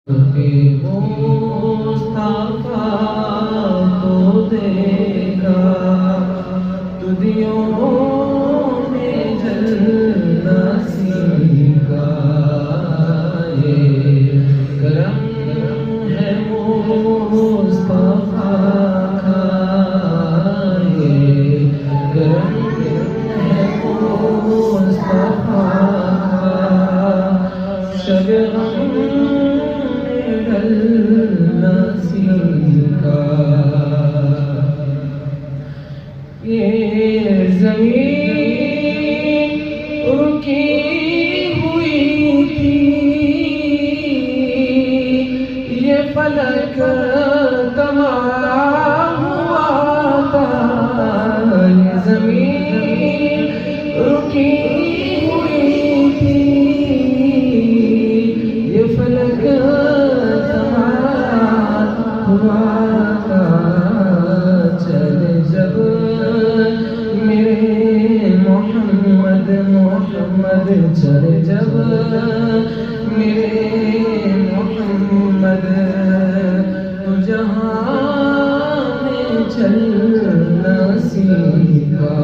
مصطفیٰ کو دیکھا تو دیوں میں جلنا سیکھا، یہ کرم ہے مصطفیٰ کا، یہ کرم ہے مصطفیٰ کا، شب غم یہ زمین رکی ہوئی تھی، یہ فلک تمام ہوا تھا، یہ زمین رکی ہوئی تھی، یہ فلک تمام ہوا تھا، چلے جب محمد چلے جب میرے محمد، تو جہاں میں چلنا سیکھا۔